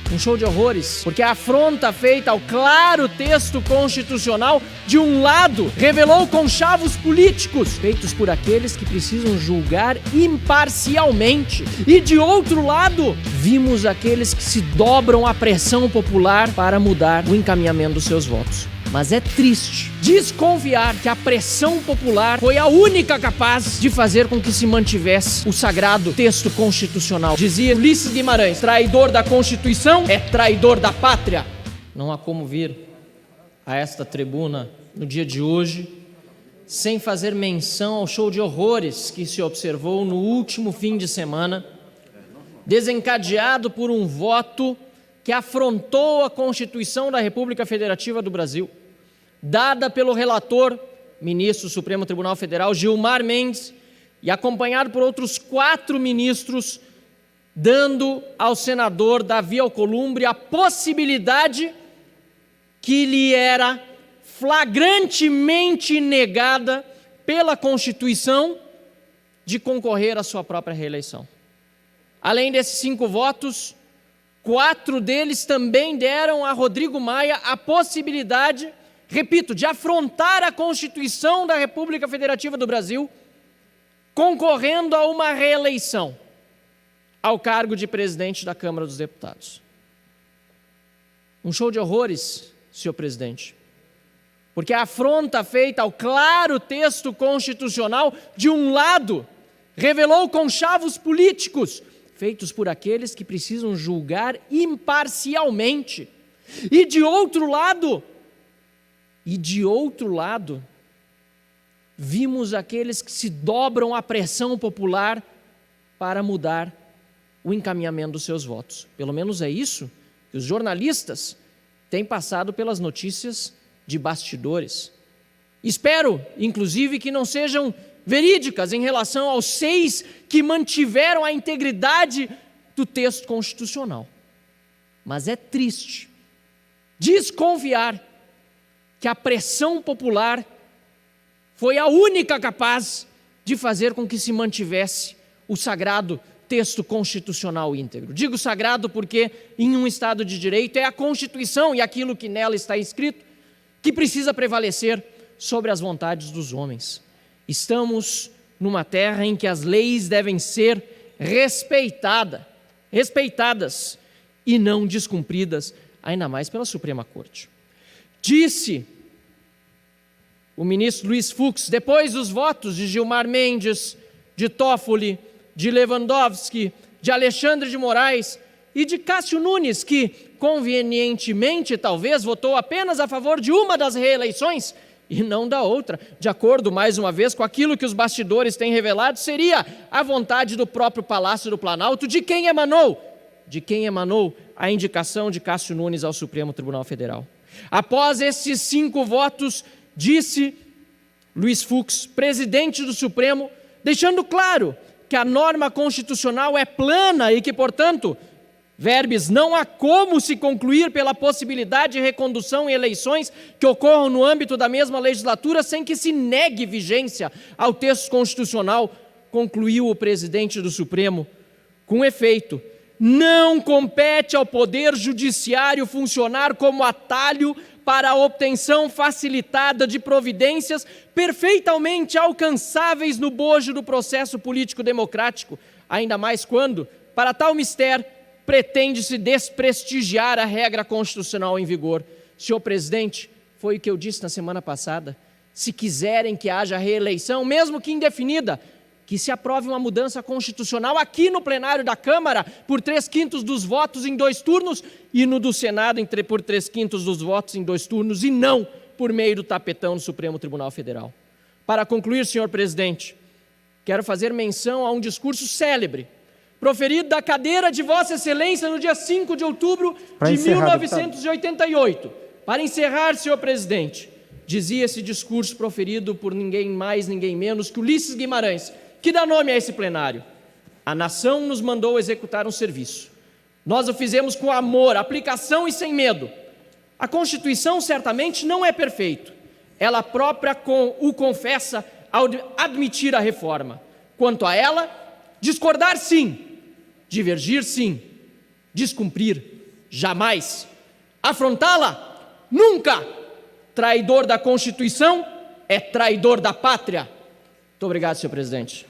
Um show de horrores, porque a afronta feita ao claro texto constitucional, de um lado, revelou conchavos políticos feitos por aqueles que precisam julgar imparcialmente, e de outro lado, vimos aqueles que se dobram à pressão popular para mudar o encaminhamento dos seus votos. Mas é triste desconfiar que a pressão popular foi a única capaz de fazer com que se mantivesse o sagrado texto constitucional. Dizia Ulisses Guimarães: traidor da Constituição é traidor da pátria. Não há como vir a esta tribuna no dia de hoje sem fazer menção ao show de horrores que se observou no último fim de semana, desencadeado por um voto que afrontou a Constituição da República Federativa do Brasil, dada pelo relator, ministro do Supremo Tribunal Federal, Gilmar Mendes, e acompanhado por outros 4 ministros, dando ao senador Davi Alcolumbre a possibilidade que lhe era flagrantemente negada pela Constituição de concorrer à sua própria reeleição. Além desses 5 votos, 4 deles também deram a Rodrigo Maia a possibilidade, repito, de afrontar a Constituição da República Federativa do Brasil, concorrendo a uma reeleição ao cargo de presidente da Câmara dos Deputados. Um show de horrores, senhor presidente, porque a afronta feita ao claro texto constitucional, de um lado, revelou conchavos políticos feitos por aqueles que precisam julgar imparcialmente, e de outro lado, vimos aqueles que se dobram à pressão popular para mudar o encaminhamento dos seus votos. Pelo menos é isso que os jornalistas têm passado pelas notícias de bastidores. Espero, inclusive, que não sejam verídicas em relação aos 6 que mantiveram a integridade do texto constitucional. Mas é triste desconfiar que a pressão popular foi a única capaz de fazer com que se mantivesse o sagrado texto constitucional íntegro. Digo sagrado porque, em um Estado de Direito, é a Constituição e aquilo que nela está escrito que precisa prevalecer sobre as vontades dos homens. Estamos numa terra em que as leis devem ser respeitadas e não descumpridas, ainda mais pela Suprema Corte. Disse o ministro Luiz Fux, depois dos votos de Gilmar Mendes, de Toffoli, de Lewandowski, de Alexandre de Moraes e de Cássio Nunes, que convenientemente talvez votou apenas a favor de uma das reeleições e não da outra, de acordo, mais uma vez, com aquilo que os bastidores têm revelado, seria a vontade do próprio Palácio do Planalto, de quem emanou a indicação de Cássio Nunes ao Supremo Tribunal Federal. Após esses 5 votos, disse Luiz Fux, presidente do Supremo, deixando claro que a norma constitucional é plana e que, portanto, verbis, não há como se concluir pela possibilidade de recondução em eleições que ocorram no âmbito da mesma legislatura sem que se negue vigência ao texto constitucional, concluiu o presidente do Supremo. Com efeito, não compete ao Poder Judiciário funcionar como atalho para a obtenção facilitada de providências perfeitamente alcançáveis no bojo do processo político democrático, ainda mais quando, para tal mister, pretende-se desprestigiar a regra constitucional em vigor. Senhor presidente, foi o que eu disse na semana passada, se quiserem que haja reeleição, mesmo que indefinida, que se aprove uma mudança constitucional aqui no plenário da Câmara por 3/5 dos votos em 2 turnos e no do Senado por 3/5 dos votos em 2 turnos e não por meio do tapetão do Supremo Tribunal Federal. Para concluir, senhor presidente, quero fazer menção a um discurso célebre proferido da cadeira de Vossa Excelência no dia 5 de outubro de 1988. Para encerrar, senhor presidente, dizia esse discurso proferido por ninguém mais, ninguém menos que Ulisses Guimarães, que dá nome a esse plenário. A nação nos mandou executar um serviço. Nós o fizemos com amor, aplicação e sem medo. A Constituição certamente não é perfeita. Ela própria o confessa ao admitir a reforma. Quanto a ela, discordar sim, divergir sim, descumprir Jamais. Afrontá-la? Nunca. Traidor da Constituição é traidor da pátria. Muito obrigado, senhor presidente.